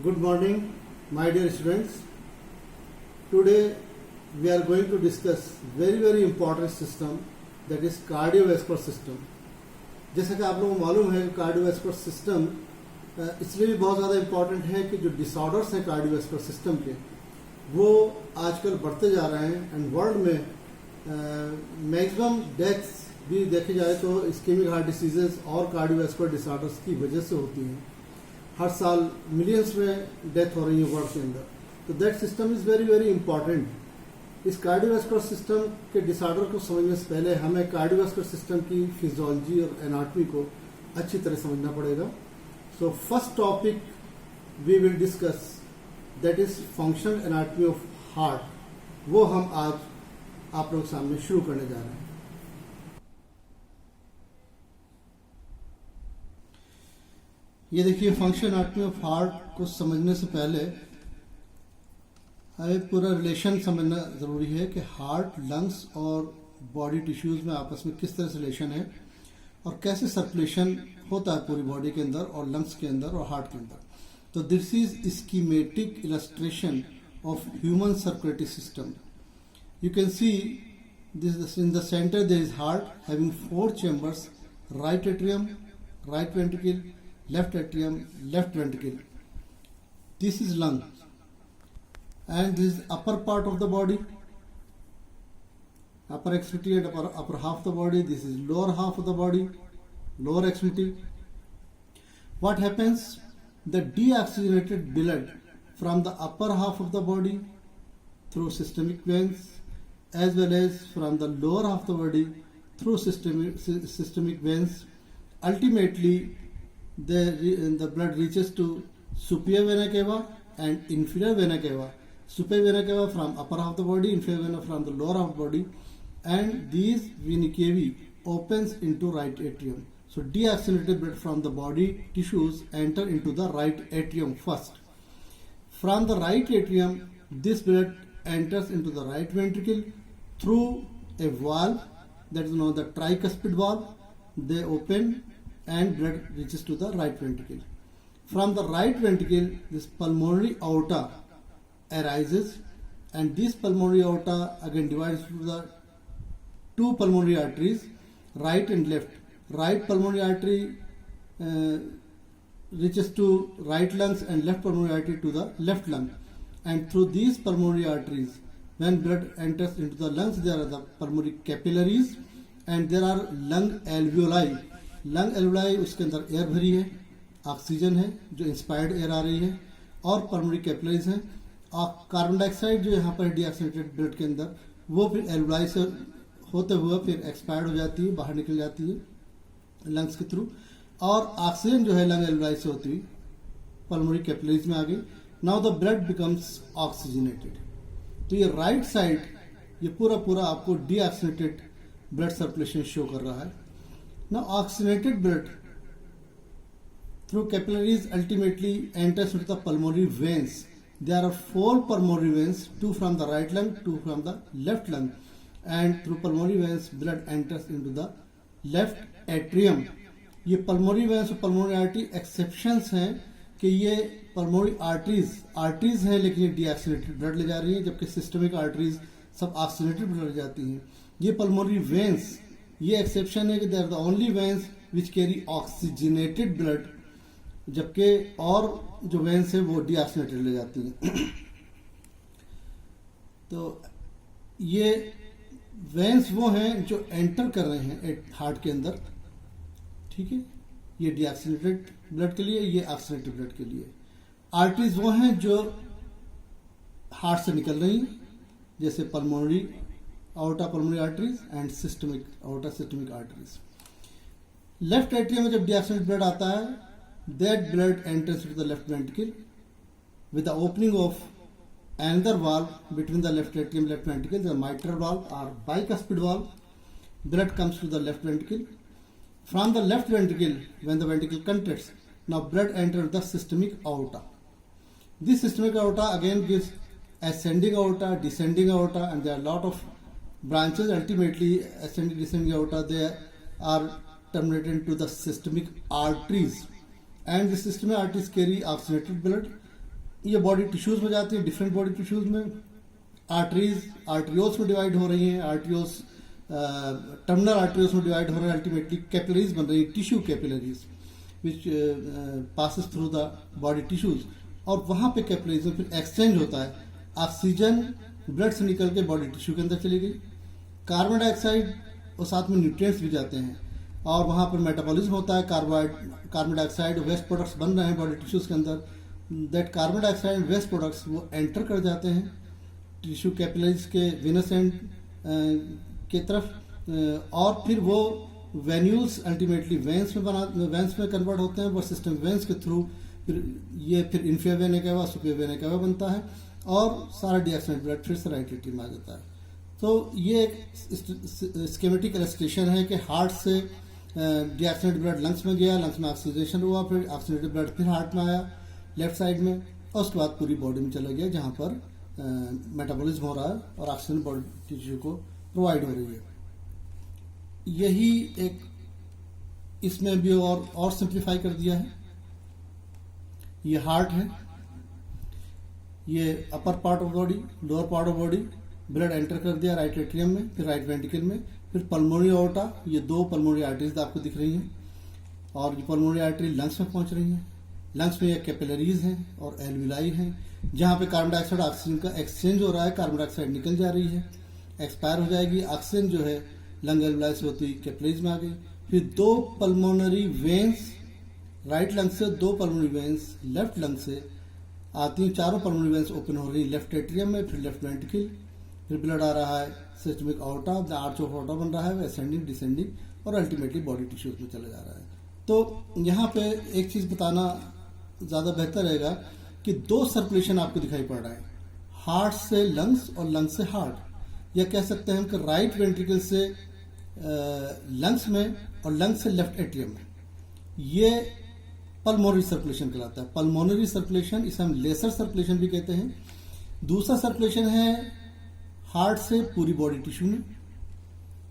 Good morning, my dear students. Today we are going to discuss very important system, that is cardiovascular system. जैसा कि आप लोगों को मालूम है कार्डियोवैस्कुलर सिस्टम इसलिए भी बहुत ज़्यादा इम्पॉर्टेंट है कि जो डिसऑर्डर्स हैं कार्डियोवैस्कुलर सिस्टम के वो आजकल बढ़ते जा रहे हैं एंड वर्ल्ड में मैक्सिमम डेथ्स भी देखी जाए तो इस्केमिक हार्ट डिसीजेस और कार्डियोवैस्कुलर डिसऑर्डर्स की वजह से होती हैं. हर साल मिलियंस में डेथ हो रही है वर्ल्ड के अंदर. तो that system is very important. इस कार्डियोवैस्कुलर सिस्टम के डिसऑर्डर को समझने से पहले हमें कार्डियोवैस्कुलर सिस्टम की फिजियोलॉजी और एनाटॉमी को अच्छी तरह समझना पड़ेगा. So first topic we will discuss that is functional anatomy of heart. वो हम आज आप लोग सामने शुरू करने जा रहे हैं. ये देखिए, फंक्शनल एनाटॉमी ऑफ हार्ट को समझने से पहले हमें पूरा रिलेशन समझना ज़रूरी है कि हार्ट, लंग्स और बॉडी टिश्यूज़ में आपस में किस तरह से रिलेशन है और कैसे सर्कुलेशन होता है पूरी बॉडी के अंदर और लंग्स के अंदर और हार्ट के अंदर. तो this is schematic illustration of human circulatory system. You can see this in the centre there is heart having 4 chambers, right atrium, right ventricle, left atrium, left ventricle. This is lung, and this is upper part of the body, upper extremity and upper half of the body. This is lower half of the body, lower extremity. What happens? The deoxygenated blood from the upper half of the body through systemic veins, as well as from the lower half of the body through systemic veins, ultimately the blood reaches to superior vena cava and inferior vena cava. Superior vena cava from upper half of the body, inferior vena from the lower half of the body, and these vena cavae opens into right atrium. So deoxygenated blood from the body tissues enter into the right atrium first. From the right atrium, this blood enters into the right ventricle through a valve that is known as the tricuspid valve. They open and blood reaches to the right ventricle. From the right ventricle, this pulmonary aorta arises, and this pulmonary aorta again divides into the 2 pulmonary arteries, right and left. Right pulmonary artery reaches to right lungs and left pulmonary artery to the left lung. And through these pulmonary arteries, when blood enters into the lungs, there are the pulmonary capillaries and there are lung alveoli. Lung alveoli, उसके अंदर air भरी है, oxygen है जो inspired air आ रही है, और pulmonary capillaries हैं. और कार्बन डाइऑक्साइड जो यहाँ पर डीऑक्सीनेटेड ब्लड के अंदर वो फिर एल्वुलाई से होते हुए फिर एक्सपायर्ड हो जाती है, बाहर निकल जाती है लंग्स के थ्रू. और ऑक्सीजन जो है लंग एल्वुलाई से होती हुई पल्मोनरी कैपिलरीज में आ गई. Now the blood becomes oxygenated. तो ये राइट साइड ये पूरा आपको डीऑक्सीनेटेड ब्लड सर्कुलेशन शो कर रहा है. Now oxygenated blood through capillaries ultimately enters into the pulmonary veins. There are 4 pulmonary veins, 2 from the right lung, 2 from the left lung, and through pulmonary veins blood enters into the left atrium. ये pulmonary veins और pulmonary artery exceptions हैं कि ये pulmonary arteries हैं, लेकिन ये deoxygenated blood ले जा रही हैं, जबकि systemic arteries सब oxygenated blood ले जाती हैं. ये pulmonary veins ये एक्सेप्शन है कि they are the only veins which carry oxygenated blood, जबकि और जो वेन्स है वो डीऑक्सीनेटेड ले जाती हैं. तो ये वेन्स वो हैं जो एंटर कर रहे हैं हार्ट के अंदर, ठीक है. ये डीऑक्सीनेटेड ब्लड के लिए, ये ऑक्सीजनेटेड ब्लड के लिए. आर्टरीज वो हैं जो हार्ट से निकल रही हैं, जैसे pulmonary aorta pulmonary arteries and systemic aorta systemic arteries. Left atrium में जब deoxygenated blood आता है, that blood enters into the left ventricle with the opening of another valve between the left atrium and left ventricle, the mitral valve or bicuspid valve. Blood comes to the left ventricle. From the left ventricle, when the ventricle contracts, now blood enters the systemic aorta. This systemic aorta again gives ascending aorta, descending aorta, and there are a lot of branches. Ultimately ascending descending aorta they are terminated into the systemic arteries, and the systemic arteries carry oxygenated blood ये body tissues में जाती है, different body tissues में। आर्टरियोस में divide हो रही हैं, आर्टरियोस terminal आर्टरियोस में डिवाइड हो रहे हैं, अल्टीमेटली कैपिलरीज बन रही है, tissue capillaries which passes through the body tissues, और वहां पे कैपिलरीज में फिर एक्सचेंज होता है। ऑक्सीजन ब्लड से निकल के बॉडी टिश्यू के अंदर चली गई, कार्बन डाइऑक्साइड और साथ में न्यूट्रिएंट्स भी जाते हैं, और वहां पर मेटाबॉलिज्म होता है। कार्बन डाइऑक्साइड वेस्ट प्रोडक्ट्स बन रहे हैं बॉडी टिश्यूज के अंदर। That carbon dioxide waste products वो एंटर कर जाते हैं टिश्यू कैपिलरीज के वेनस एंड के तरफ, और फिर वो वेन्यूल्स अल्टीमेटली वेंस में कन्वर्ट होते हैं, वो सिस्टम वेंस के थ्रू फिर inferior vena cava, superior vena cava बनता है, और सारा डीऑक्सीजनेटेड ब्लड फिर से राइट एट्रियम में आ जाता है। तो ये एक स्कीमेटिक इलस्ट्रेशन है कि हार्ट से डीऑक्सीजनेटेड ब्लड लंग्स में गया, लंग्स में ऑक्सीडेशन हुआ, फिर ऑक्सीडेटेड ब्लड फिर हार्ट में आया लेफ्ट साइड में, और उसके बाद पूरी बॉडी में चला गया जहाँ पर मेटाबॉलिज्म हो रहा है और ऑक्सीजन बॉडी टिश्यू को प्रोवाइड हो रही है। यही एक इसमें भी और सिंप्लीफाई कर दिया है। ये हार्ट है, ये upper part of body, lower part of body, blood enter कर दिया राइट एट्रियम में, फिर राइट वेंट्रिकल में, फिर पल्मोनरी एओर्टा, ये दो पल्मोनरी आर्टरीज आपको दिख रही हैं, और ये पल्मोनरी आर्टरी लंग्स में पहुंच रही हैं। लंग्स में ये कैपिलरीज हैं और एल्विलाई हैं, जहां पे कार्बन डाइऑक्साइड ऑक्सीजन का एक्सचेंज हो रहा है, कार्बन डाइऑक्साइड निकल जा रही है, एक्सपायर हो जाएगी, ऑक्सीजन जो है लंग एल्विलाई से होती कैपिलरीज में आ गई। फिर दो पल्मोनरी वेन्स राइट लंग से, दो पल्मोनरी वेन्स लेफ्ट लंग से आती हैं, चारों पल्मोनरी वेन्स ओपन हो रही है लेफ्ट एट्रियम में, फिर लेफ्ट वेंट्रिकल, फिर ब्लड आ रहा है systemic outta, arch of outta बन रहा है, असेंडिंग डिसेंडिंग, और अल्टीमेटली बॉडी टिश्यूज में चला जा रहा है। तो यहाँ पे एक चीज बताना ज्यादा बेहतर रहेगा कि दो सर्कुलेशन आपको दिखाई पड़ रहा है, हार्ट से लंग्स और लंग्स से हार्ट, या कह सकते हैं कि राइट वेंट्रिकल से लंग्स में और लंग्स से लेफ्ट एट्रियम में। ये पल्मोनरी सर्कुलेशन कहलाता है। पल्मोनरी सर्कुलेशन इसे हम लेसर सर्कुलेशन भी कहते हैं। दूसरा सर्कुलेशन है हार्ट से पूरी बॉडी टिश्यू में,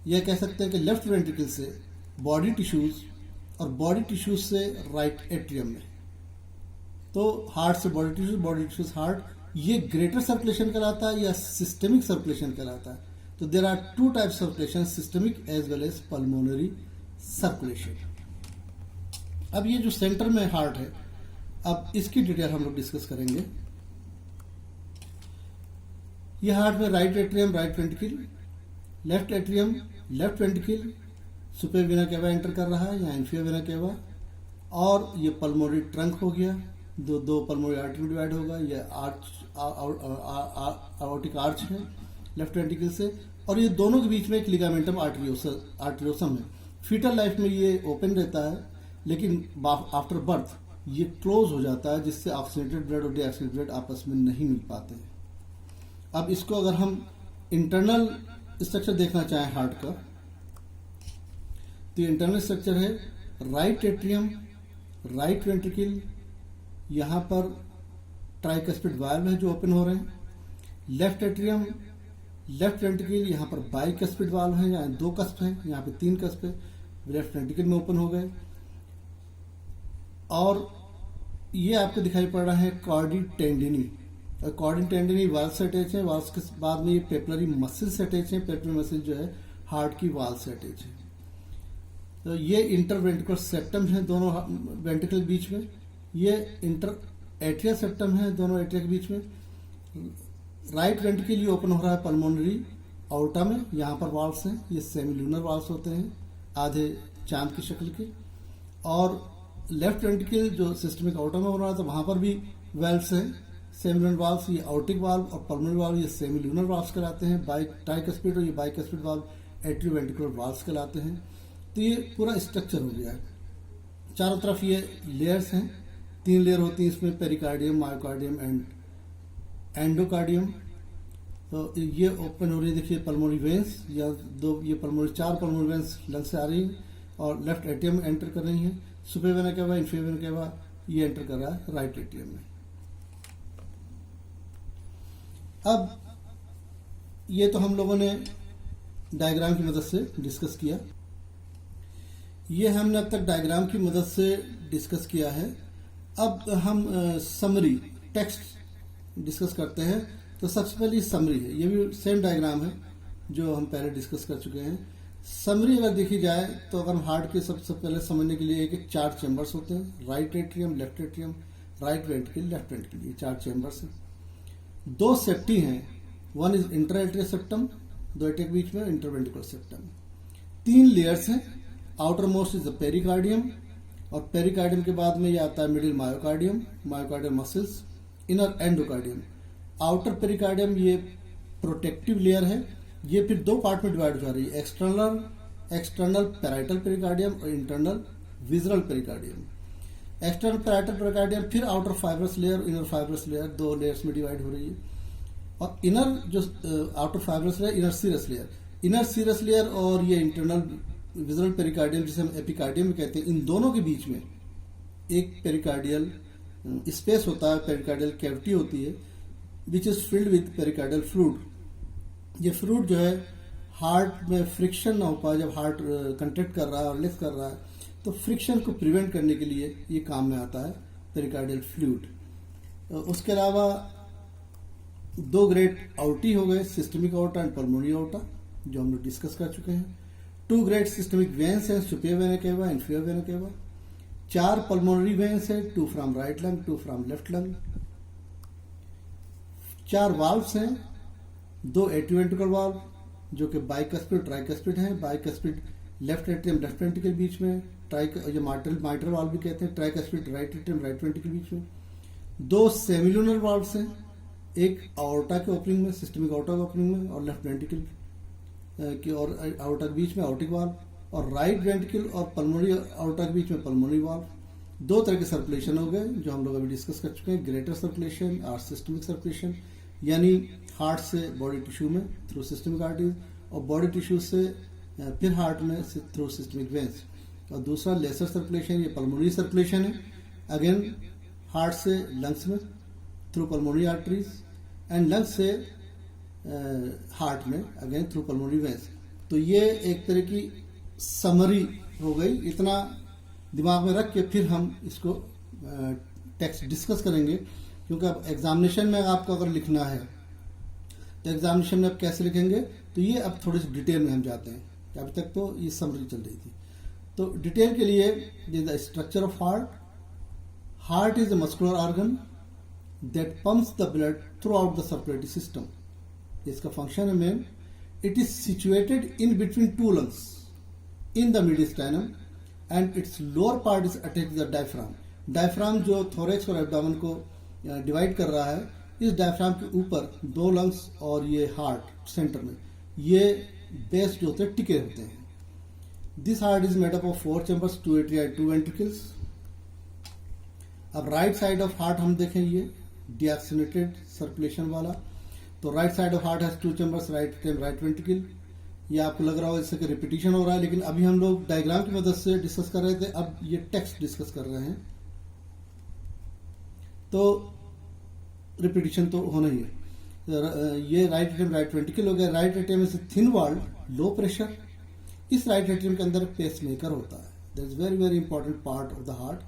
यह कह सकते हैं कि लेफ्ट वेंट्रिकल से बॉडी टिश्यूज और बॉडी टिश्यूज से राइट एट्रियम में। तो हार्ट से बॉडी टिश्यूज हार्ट, ये ग्रेटर सर्कुलेशन कहलाता है या सिस्टमिक सर्कुलेशन कहलाता है। तो there are two types circulation, systemic as well as pulmonary circulation. अब ये जो सेंटर में हार्ट है, अब इसकी डिटेल हम लोग डिस्कस करेंगे। ये हार्ट में right atrium, right ventricle, left atrium, left ventricle, superior vena केवा एंटर कर रहा है या इंफीरियर वेना केवा, और ये पल्मोनरी ट्रंक हो गया, दो पल्मोनरी आर्टरी डिवाइड होगा, ये आर्टिक आर्च है लेफ्ट वेंट्रिकल से, और ये दोनों के बीच में एक लिगामेंटम आर्टरियोसम है। फीटल लाइफ में ये ओपन रहता है, लेकिन आफ्टर बर्थ ये क्लोज हो जाता है, जिससे ऑक्सीजनेटेड ब्लड और डीऑक्सीजनेटेड ब्लड आपस में नहीं मिल पाते हैं। अब इसको अगर हम इंटरनल स्ट्रक्चर देखना चाहें हार्ट का, तो इंटरनल स्ट्रक्चर है राइट एट्रियम, राइट वेंट्रिकल, यहां पर ट्राइकस्पिड वाल्व है जो ओपन हो रहे हैं, लेफ्ट एट्रियम, लेफ्ट वेंट्रिकल, यहां पर बाइकस्पिड वाल्व है, यहाँ दो कस्प है, यहाँ पे तीन कस्प है, लेफ्ट वेंट्रिकल में ओपन हो गए। और ये आपको दिखाई पड़ रहा है कॉर्डी टेंडिनी, और कॉर्डी टेंडिनी वाल्व से अटैच है, वाल्व के बाद में ये पेपलरी मसल से अटैच है, पेपलरी मसल जो है हार्ट की वाल्व से अटैच है। तो ये इंटरवेंट्रिकुलर सेप्टम है दोनों वेंट्रिकल के बीच में, ये इंटर एट्रिया सेप्टम है दोनों एट्रिया के बीच में। राइट वेंट्रिकल ये ओपन हो रहा है पल्मोनरी आउटा में, यहाँ पर वाल्व्स हैं, ये सेमीलूनर वाल्व्स होते हैं आधे चांद की शक्ल के। और लेफ्ट वेंट्रिकल जो सिस्टमिक आउटा में हो रहा है, तो वहां पर भी वाल्व्स हैं, सेमीलूनर वाल्व्स, ये आउटिक वाल्व, और पल्मोनरी वाल्व ये सेमीलूनर वाल्व्स कहलाते हैं। ट्राइकस्पिड और ये बाइकस्पिड वाल्व एट्रियोवेंट्रिकुलर वाल्व्स कहलाते हैं। तो ये पूरा स्ट्रक्चर हो गया है। चारों तरफ ये लेयर्स हैं, तीन लेयर होती हैं इसमें, पेरिकार्डियम, मायोकार्डियम एंड एंडोकार्डियम। तो ये ओपन हो रही है, देखिए पल्मोनरी वेंस, या दो ये चार पल्मोनरी वेंस लंग से आ रही हैं और लेफ्ट एट्रियम एंटर कर रही हैं। सुपीरियर वेना केवा, इंफीरियर वेना केवा ये एंटर कर रहा है राइट एट्रियम में। अब ये तो हम लोगों ने डायग्राम की मदद से डिस्कस किया, ये हमने अब तक डायग्राम की मदद से डिस्कस किया है। अब हम समरी टेक्स्ट डिस्कस करते हैं तो सबसे पहले समरी है, ये भी सेम डायग्राम है जो हम पहले डिस्कस कर चुके हैं। समरी अगर देखी जाए तो अगर हार्ट के सबसे पहले समझने के लिए एक 4 चैम्बर्स होते हैं, right atrium, left atrium, right ventricle, left ventricle, ये 4 चैम्बर्स हैं। 2 सेप्टी हैं, one is inter atrial septum, 2 atria के बीच में, इंटरवेंट्रिकुलर सेप्टम। 3 लेयर्स हैं, outer most is the pericardium, और पेरिकार्डियम के बाद में ये आता है middle myocardium, myocardium muscles, inner endocardium. Outer pericardium ये प्रोटेक्टिव लेयर है, ये फिर 2 पार्ट में डिवाइड हो रही है, एक्सटर्नल पैराइटल पेरिकार्डियम और internal visceral pericardium. External parietal pericardium फिर outer fibrous layer, inner fibrous layer, 2 layers में डिवाइड हो रही है। और इनर जो outer fibrous layer, inner serous layer और ये इंटरनल विजरल पेरिकार्डियम जिसे हम एपिकार्डियम कहते हैं, इन दोनों के बीच में एक पेरिकार्डियल स्पेस होता है, पेरिकार्डियल कैविटी होती है, which is filled with pericardial fluid. ये फ्लूइड जो है हार्ट में फ्रिक्शन ना हो पाए, जब हार्ट कंट्रैक्ट कर रहा है और लिफ्ट कर रहा है तो फ्रिक्शन को प्रिवेंट करने के लिए ये काम में आता है पेरिकार्डियल फ्लूइड। उसके अलावा 2 ग्रेड आउटी हो गए, systemic aorta and pulmonary aorta, जो हम लोग डिस्कस कर चुके हैं। 2 ग्रेड सिस्टमिक वेन्स हैं, superior vena cava, inferior vena cava. 4 pulmonary veins हैं, 2 from right lung, 2 from left lung. 4 valves हैं, 2 एट्रियोवेंट्रिकल वाल्व जो कि बाइकस्पिड ट्राइकस्पिड हैं, bicuspid left atrium left ventricle बीच में, ये माइट्रल वाल्व भी कहते हैं, tricuspid right atrium right ventricle बीच में। 2 सेमिलुनर वाल्व्स हैं, एक आउटा के ओपनिंग में, सिस्टमिक आउटा के ओपनिंग में, और लेफ्ट वेंट्रिकल की और आउटा के बीच में आउटिक वाल्व, और राइट वेंट्रिकल और पल्मोनरी आउटा के बीच में पल्मोनरी वाल्व। 2 तरह के सर्कुलेशन हो गए जो हम लोग अभी डिस्कस कर चुके हैं, ग्रेटर सर्कुलेशन और सिस्टमिक सर्कुलेशन, यानी हार्ट से बॉडी टिश्यू में थ्रू सिस्टमिक आर्टरीज, और बॉडी टिश्यू से फिर हार्ट में थ्रू सिस्टमिक वेन्स। और दूसरा लेसर सर्कुलेशन, ये पल्मोनरी सर्कुलेशन है, अगेन हार्ट से लंग्स में through pulmonary arteries, and lungs से हार्ट में अगेन थ्रू पल्मोनरी वेन्स। तो ये एक तरह की समरी हो गई, इतना दिमाग में रख के फिर हम इसको टेक्स्ट डिस्कस करेंगे, क्योंकि अब एग्जामिनेशन में आपको अगर लिखना है तो एग्जामिनेशन में आप कैसे लिखेंगे, तो ये अब थोड़ी सी डिटेल में हम जाते हैं। अभी तक तो ये समरी चल रही थी, तो डिटेल के लिए the structure of heart is a muscular organ that pumps the blood throughout the circulatory system. इसका फंक्शन है main, it is situated in between 2 lungs in the mediastinum and its lower part is attached to the diaphragm. Diaphragm जो thorax और abdomen को divide कर रहा है, इस diaphragm के ऊपर 2 लंग्स और ये हार्ट सेंटर में ये बेस जो होते हैं टिके होते हैं। This heart is made up of 4 chambers, 2 atria, 2 ventricles. अब राइट साइड ऑफ हार्ट हम देखें, ये डीऑक्सीनेटेड सर्कुलेशन वाला, तो right side of heart has 2 chambers, right atrium right ventricle. ये आपको लग रहा होगा इससे कि रिपीटिशन हो रहा है, लेकिन अभी हम लोग डायग्राम की मदद से डिस्कस कर रहे थे, अब ये टेक्स्ट डिस्कस कर रहे हैं, तो रिपीटिशन तो होना ही है। ये राइट एट्रियम राइट वेंट्रिकल हो गया। Right atrium is thin walled, low pressure. इस राइट एट्रियम के अंदर पेस मेकर होता है, that is very very important part of the heart,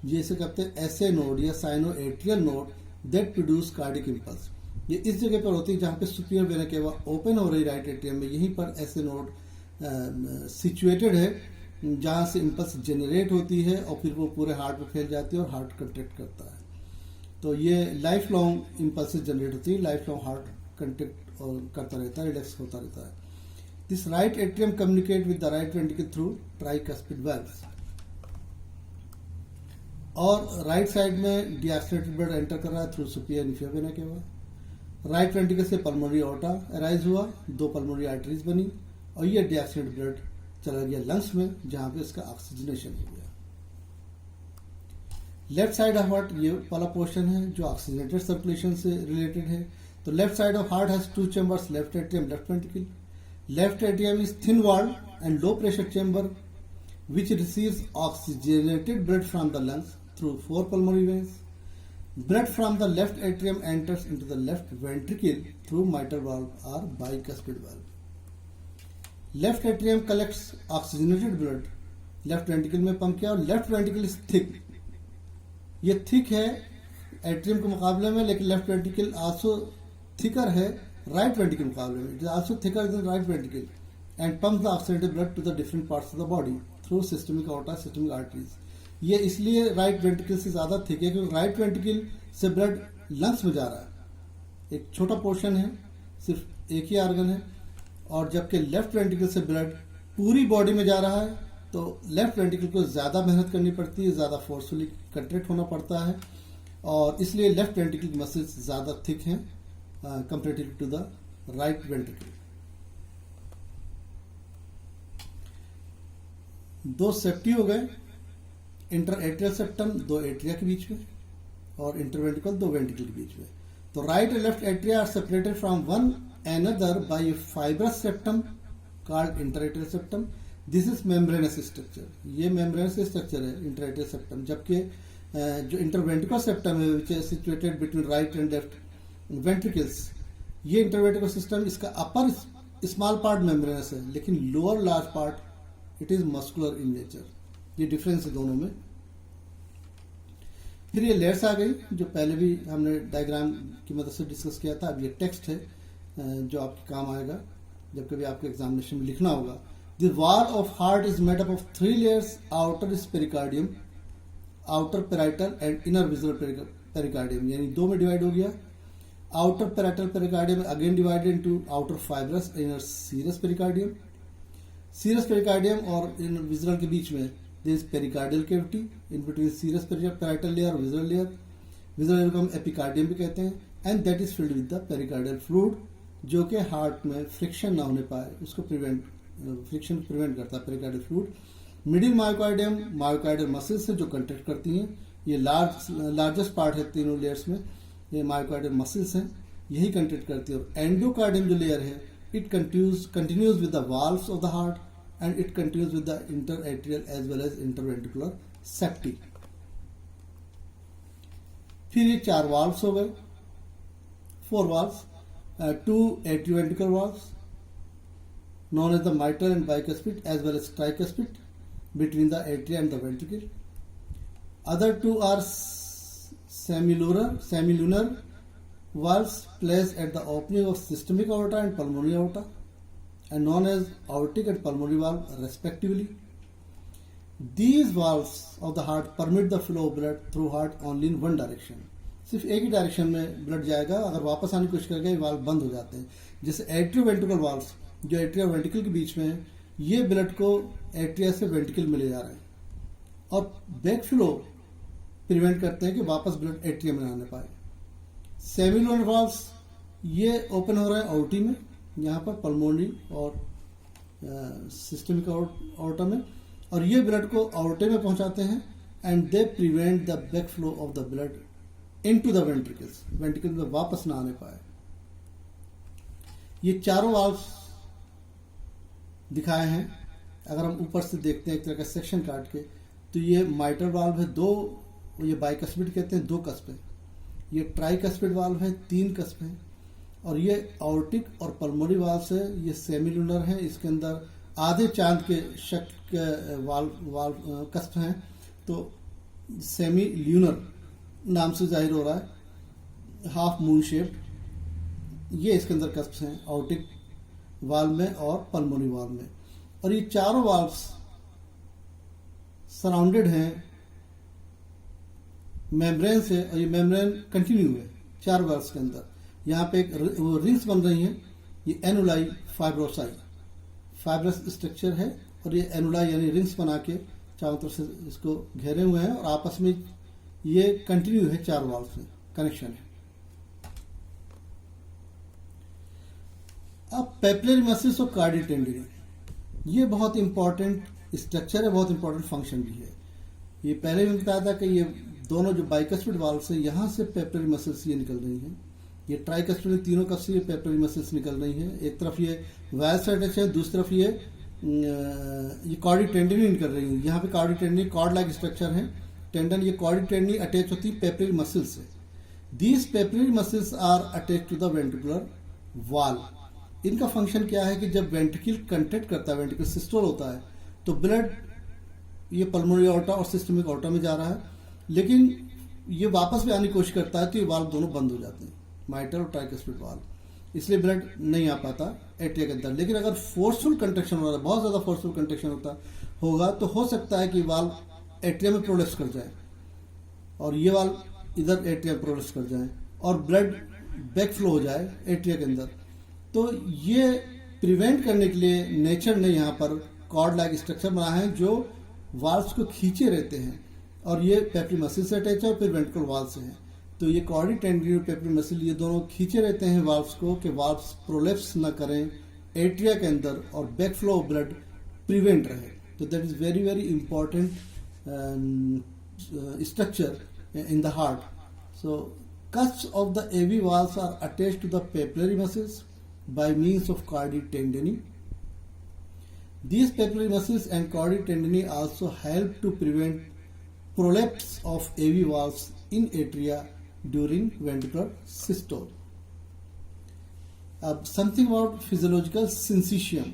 जिसे कहते हैं एसए नोड या sino atrial node that produce cardiac impulse. ये इस जगह पर होती है जहां पे सुपीरियर वेना केवा ओपन हो रही राइट एट्रियम में, यहीं पर एसए नोड सिचुएटेड है, जहां से इंपल्स जनरेट होती है और फिर वो पूरे हार्ट में फैल जाती है और हार्ट कंट्रैक्ट करता है। तो ये लाइफ लॉन्ग इंपल्सेस जनरेट होती है, लाइफ लॉन्ग हार्ट कंट्रैक्ट करता रहता है, रिलैक्स होता रहता है। This right atrium communicate with the right ventricle through tricuspid valves. और राइट साइड में डीऑक्सीनेटेड ब्लड एंटर कर रहा है थ्रू सुपीरियर इन्फीरियर वेना केवा। राइट वेंट्रिकल से पल्मोनरी ऑर्टा अराइज हुआ, 2 पल्मोनरी आर्टरीज बनी, और ये डीऑक्सीनेटेड ब्लड चला गया लंग्स में, जहां पे इसका ऑक्सीजनेशन हो गया। लेफ्ट साइड ऑफ हार्ट ये वाला पोर्शन है जो ऑक्सीजनेटेड सर्कुलेशन से रिलेटेड है। तो left side of heart has 2 chambers, left atrium left ventricle. Left atrium is thin walled and low pressure chamber which receives oxygenated blood from the lungs through 4 pulmonary veins. Blood from the left atrium enters into the left ventricle through mitral valve or bicuspid valve. Left atrium collects oxygenated blood, left ventricle में pump किया, और left ventricle is thick. ये thick है atrium के मुकाबले में, लेकिन left ventricle also thicker है राइट वेंट्रिकल के मुकाबले में. It is also thicker than right ventricle and pumps the oxidated blood to the different parts of the body through systemic artery, systemic arteries. ये इसलिए राइट वेंट्रिकल से ज्यादा thick है क्योंकि राइट वेंट्रिकल से ब्लड लंग्स में जा रहा है. एक छोटा पोर्शन है, सिर्फ एक ही ऑर्गन है, और जबकि लेफ्ट वेंट्रिकल से ब्लड पूरी बॉडी में जा रहा है, तो लेफ्ट वेंट्रिकल को ज़्यादा मेहनत करनी पड़ती है, ज़्यादा फोर्सफुली कंट्रैक्ट होना पड़ता है, और इसलिए लेफ्ट वेंट्रिकल की मसल्स ज़्यादा थिक हैं comparative to the right ventricle. दो सेप्टी हो गए, इंटर एट्रियल सेप्टम दो एट्रिया के बीच में, और इंटरवेंट्रिकल दो वेंट्रिकल के बीच में. तो right and left atria are separated from one another by a fibrous septum called interatrial septum. This is membranous structure. ये मेम्ब्रेनस स्ट्रक्चर है इंटरएट्रियल सेप्टम. जबकि जो इंटरवेंट्रिकल सेप्टम है which is situated between right and left ventricles, ये interventricular system, इसका upper small part membranous है, लेकिन lower large part it is muscular in nature. ये डिफरेंस है दोनों में. फिर ये लेयर्स आ गई जो पहले भी हमने डायग्राम की मदद से डिस्कस किया था. अब ये टेक्स्ट है जो आपके काम आएगा जब कभी आपको एग्जामिनेशन में लिखना होगा. The wall of heart is made up of 3 layers. Outer is pericardium, outer parietal and inner visceral pericardium, यानी दो में डिवाइड हो गया. Outer parietal pericardium again divided into outer fibrous inner serous pericardium. Serous pericardium और inner visceral के बीच में there is pericardial cavity in between serous parietal layer और visual layer. Visual layer को हम epicardium भी कहते हैं, and that is filled with the pericardial fluid, जो कि हार्ट में फ्रिक्शन ना होने पाए उसको फ्रिक्शन प्रिवेंट करता है pericardial fluid. Middle myocardium myocardial muscles से जो कंट्रैक्ट करती हैं. ये लार्जेस्ट पार्ट है तीनों लेयर्स में, ये मायोकार्डियल मसल्स हैं, यही कंट्रैक्ट करती है. और एंडोकार्डियम जो लेयर है it continues with the valves of the heart and it continues with the interatrial as well as interventricular septi. फिर ये 4 valves हो गए, 4 valves, 2 atrioventricular valves known as the mitral and bicuspid as well as tricuspid between the atria and the ventricle. Other 2 are semilunar valves placed at the opening of systemic aorta and pulmonary aorta and known as aortic and pulmonary valve respectively. These valves of the heart permit the flow of blood through heart only in one direction. सिर्फ एक ही direction में blood जाएगा, अगर वापस आने की कोशिश करेगा ये वाल्व बंद हो जाते हैं. जैसे एट्रियोवेंट्रिकल वाल्व्स जो एट्रिया वेंट्रिकल के बीच में है, ये ब्लड को एट्रिया से वेंट्रिकल में ले जा रहे हैं और बैक फ्लो प्रिवेंट करते हैं कि वापस ब्लड एट्रिया में ना आने पाए. सेमिलुनर वाल्व्स ये ओपन हो रहा है आउटी में, यहाँ पर पल्मोनरी और सिस्टमिक आउटा में, और ये ब्लड को आउटे में पहुंचाते हैं and they prevent the back flow of the blood into the ventricles, ventricle में वापस ना आने पाए. ये चारों वाल्व्स दिखाए हैं. अगर हम ऊपर से देखते हैं एक तरह का सेक्शन काट के, तो ये माइटल वाल्व है 2, ये बाइकस्पिड कहते हैं 2 कस्प है. ये ट्राइकस्पिड वाल्व है 3 कस्प है. और ये आउटिक और पल्मोनरी वाल्व है, ये सेमिलुनर है, इसके अंदर आधे चांद के शक्ल के वाल्व कस्प हैं, तो सेमिल्यूनर नाम से जाहिर हो रहा है, हाफ मून शेप्ड. ये इसके अंदर कस्प हैं आउटिक वाल्व में और पल्मोनरी वाल्व में. और ये चारों वाल्व्स सराउंडेड हैं मेम्ब्रेन से, और ये मेम्ब्रेन कंटिन्यू है 4 वाल्व्स के अंदर. यहाँ पे एक रिंग्स बन रही हैं, ये एनुलाई फाइब्रोसाई फाइब्रस स्ट्रक्चर है, और ये एनुलाई यानी रिंग्स बना के चारों तरफ से इसको घेरे हुए हैं, और आपस में ये कंटिन्यू है 4 वाल्व्स में कनेक्शन है. अब पेपिलरी मसल्स और कार्डियक टेंडिनी, ये बहुत इंपॉर्टेंट स्ट्रक्चर है, बहुत इंपॉर्टेंट फंक्शन भी है. ये पहले भी बताया था कि ये दोनों जो बाइकस्पिड वाल्व्स है, यहाँ से पेपिलरी मसल्स ये निकल रही हैं. ये ट्राइकस्पिड में तीनों कप से ये पेपिलरी मसल्स निकल रही हैं. एक तरफ ये वायस अटैच है, दूसरी तरफ ये कार्डियक टेंडिनी निकल रही है. यहाँ पे cardiac tendineae cord like structure है टेंडन. ये कार्डियक टेंडिनी अटैच होती है पेपिलरी मसल्स से. These papillary muscles are attach to the ventricular wall. इनका फंक्शन क्या है कि जब वेंट्रिकल कंट्रैक्ट करता है, वेंट्रिकल सिस्टोल होता है, तो ब्लड ये पल्मोनरी आर्टरी और सिस्टमिक आर्टरी में जा रहा है, लेकिन ये वापस भी आने की कोशिश करता है तो ये वाल्व दोनों बंद हो जाते हैं, माइटरल और ट्राइकस्पिड वाल्व, इसलिए ब्लड नहीं आ पाता एट्रिया के अंदर। लेकिन अगर फोर्सफुल कंट्रैक्शन हो रहा है, बहुत ज़्यादा फोर्सफुल कंट्रैक्शन होगा तो हो सकता है कि वाल्व एट्रिया में प्रोलेप्स कर जाए और ये वाल्व इधर एट्रिया में प्रोलेप्स कर जाए और ब्लड बैक फ्लो हो जाए एट्रिया के अंदर। तो ये प्रिवेंट करने के लिए नेचर ने यहाँ पर कॉर्ड लाइक स्ट्रक्चर बनाया है जो वाल्व्स को खींचे रहते हैं, और ये पेपरी मसल से अटैच है और फिर वेंट्रिकल वाल्व से है। तो ये कॉर्डी टेंडिन और पेपरी मसल ये दोनों खींचे रहते हैं वाल्व्स को कि वाल्व्स प्रोलेप्स न करें एट्रिया के अंदर और back flow of blood prevent रहे। तो that is very very important structure in the heart. So cusps of the AV valves are attached to the papillary muscles by means of chordae tendineae. These papillary muscles and chordae tendineae also help to prevent prolapse of AV valves in atria during ventricular systole. अब something about physiological syncytium.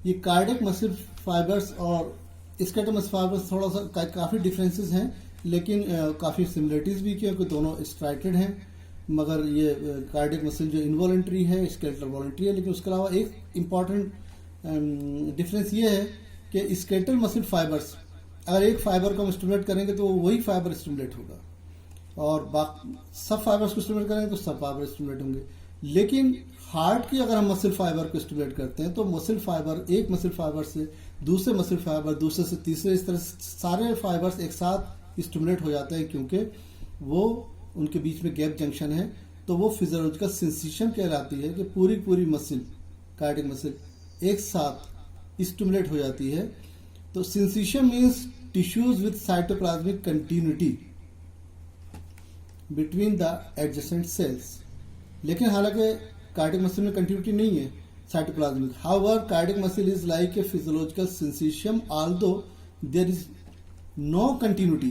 ये cardiac muscle fibers और skeletal muscle fibers थोड़ा सा काफ़ी differences हैं, लेकिन काफ़ी similarities भी क्योंकि दोनों स्ट्राइटेड हैं, मगर ये कार्डियक मसल जो इनवॉलेंट्री है, स्केलेटल वॉलेंट्री है। लेकिन उसके अलावा एक इम्पॉर्टेंट डिफरेंस ये है कि स्केलेटल मसल फाइबर्स अगर एक फाइबर को हम स्टिमुलेट करेंगे तो वही फाइबर स्टिमुलेट होगा, और बाकी सब फाइबर्स को स्टिमुलेट करेंगे तो सब फाइबर स्टिमुलेट होंगे। लेकिन हार्ट की अगर हम मसल फाइबर को स्टिमुलेट करते हैं तो मसल फाइबर एक मसल फाइबर से दूसरे मसल फाइबर, दूसरे से तीसरे, इस तरह सारे फाइबर्स एक साथ स्टिमुलेट हो जाते हैं क्योंकि वो उनके बीच में गैप जंक्शन है। तो वो फिजियोलॉजिकल सेंसेशन कहलाती है कि पूरी मसल, कार्डियक मसल एक साथ स्टिमुलेट हो जाती है। तो syncytium means tissues with cytoplasmic continuity between the adjacent cells. लेकिन हालांकि कार्डियक मसल में कंटिन्यूटी नहीं है cytoplasmic. However cardiac muscle is like a physiological syncytium although there is no continuity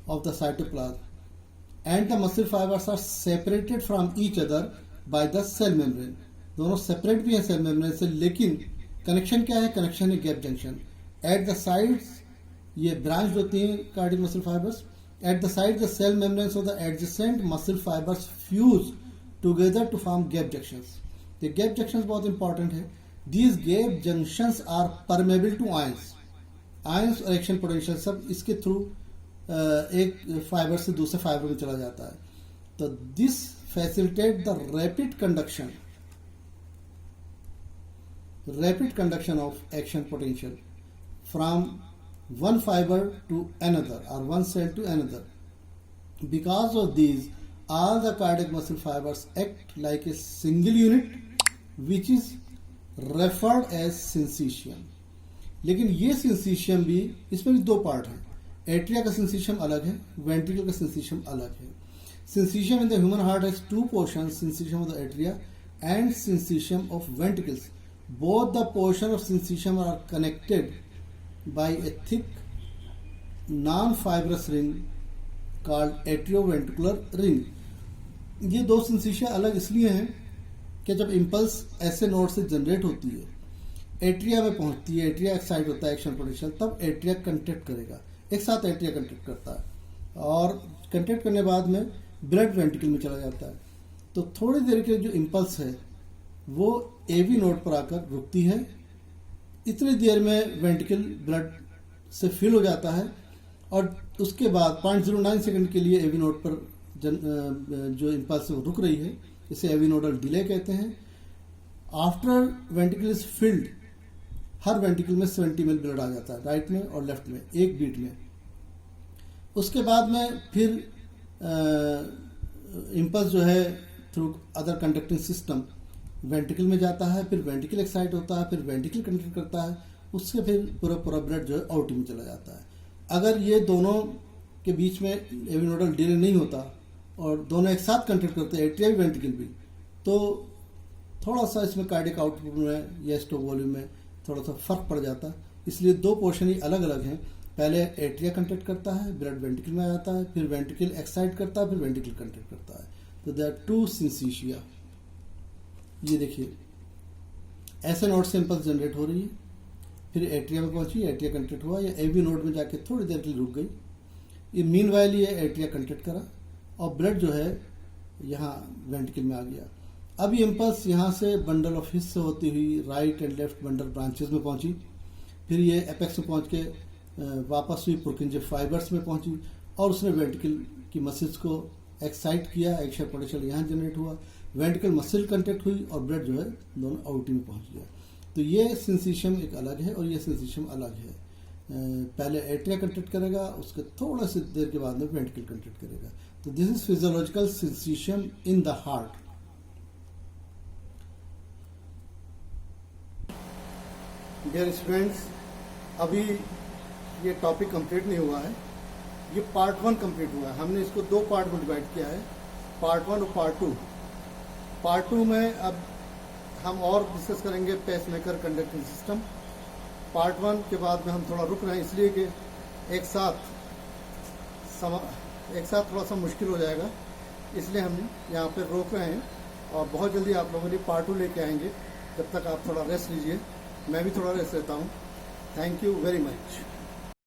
of the cytoplasm and the muscle fibers are separated from each other by the cell membrane. दोनों separate भी हैं cell membrane से, लेकिन connection क्या है? Connection है gap junction. At the sides ये branch होती हैं cardiac muscle fibres. At the side the cell membranes of the adjacent muscle fibres fuse together to form gap junctions. ये गैप जंक्शंस बहुत इंपॉर्टेंट है। These gap junctions are permeable to ions. Ions और action potential सब इसके through एक fibre से दूसरे fibre में चला जाता है। तो this facilitate the rapid conduction of action potential from one fibre to another और one cell to another. Because of these all the cardiac muscle fibres act like a single unit which is referred as syncytium. लेकिन ये सिंसीशियम भी, इसमें भी दो part हैं। Atria का syncytium अलग है, वेंट्रिकल का सिंसीशियम अलग है। Syncytium in the human heart has two portion, syncytium of the atria and syncytium of ventricles. Both the portion of syncytium are connected by a thick non fibrous ring called atrioventricular ring. ये दो सिंसीशिया अलग इसलिए हैं कि जब impulse ऐसे node से generate होती है, एट्रिया में पहुंचती है, एट्रिया एक्साइट होता है एक्शन पोटेंशियल, तब एट्रिया कंट्रैक्ट करेगा, एक साथ एट्रिया कंट्रैक्ट करता है और कंट्रैक्ट करने बाद में ब्लड वेंट्रिकल में चला जाता है। तो थोड़ी देर के जो इम्पल्स है वो एवी नोड पर आकर रुकती है। इतनी देर में वेंट्रिकल ब्लड से फिल हो जाता है और उसके बाद 0.09 सेकंड के लिए एवी नोड पर जो इम्पल्स है वो रुक रही है, इसे एवी नोडल डिले कहते हैं। After ventricle is filled, her ventricle में 70 ml ब्लड आ जाता है, राइट में और लेफ्ट में एक बीट में। उसके बाद में फिर इम्पल्स जो है through other conducting system ventricle में जाता है, फिर वेंट्रिकल एक्साइट होता है, फिर वेंट्रिकल कंडक्ट करता है, उससे फिर पूरा ब्लड जो है आउट में चला जाता है। अगर ये दोनों के बीच में एवी नोडल डिले नहीं होता और दोनों एक साथ कंडक्ट करते हैं, एट्रिया भी वेंट्रिकल भी, तो थोड़ा सा इसमें कार्डियक आउटपुट में या स्टोक वॉल्यूम में थोड़ा सा फर्क पड़ जाता है। इसलिए दो पोर्शन ही अलग अलग हैं। पहले एट्रिया कंट्रैक्ट करता है, ब्लड वेंट्रिकल में आ जाता है, फिर वेंट्रिकल एक्साइट करता है, फिर वेंट्रिकल कंट्रैक्ट करता है। तो दे आर टू सिंसीशिया। ये देखिए ऐसे नोड से इम्पल्स जनरेट हो रही है, फिर एट्रिया में पहुंची, एट्रिया कंट्रैक्ट हुआ या एवी नोड में जाके थोड़ी देर के लिए रुक गई, ये मीनवाइल ये एट्रिया कंट्रैक्ट करा और ब्लड जो है यहाँ वेंट्रिकल में आ गया। अब ये इम्पल्स यहाँ से बंडल ऑफ हिस से होती हुई right and left bundle branches में पहुंची, फिर ये एपेक्स में पहुंच के वापस हुई पुरकिंजे फाइबर्स में पहुंची और उसने वेंट्रिकल की मसल्स को एक्साइट किया, एक्शन पोटेंशियल यहाँ जनरेट हुआ, वेंट्रिकल मसल कंट्रैक्ट हुई और ब्लड जो है दोनों आउटी में पहुंच गया। तो ये सेंसेशन एक अलग है और ये सेंसेशन अलग है। पहले एट्रिया कंट्रैक्ट करेगा, उसके थोड़ा सी देर के बाद में वेंट्रिकल कंट्रैक्ट करेगा। तो this is physiological syncytium in the heart. Dear students, अभी ये टॉपिक कंप्लीट नहीं हुआ है, ये पार्ट 1 कंप्लीट हुआ है। हमने इसको 2 पार्ट में डिवाइड किया है, पार्ट 1 और पार्ट 2। पार्ट 2 में अब हम और डिस्कस करेंगे पेसमेकर कंडक्टिंग सिस्टम। पार्ट 1 के बाद में हम थोड़ा रुक रहे हैं इसलिए कि एक साथ थोड़ा सा मुश्किल हो जाएगा, इसलिए हम यहाँ पे रोक रहे हैं और बहुत जल्दी आप लोगों के लिए पार्ट 2 लेके आएंगे। जब तक आप थोड़ा रेस्ट लीजिए, मैं भी थोड़ा रेस्ट लेता हूँ। Thank you very much.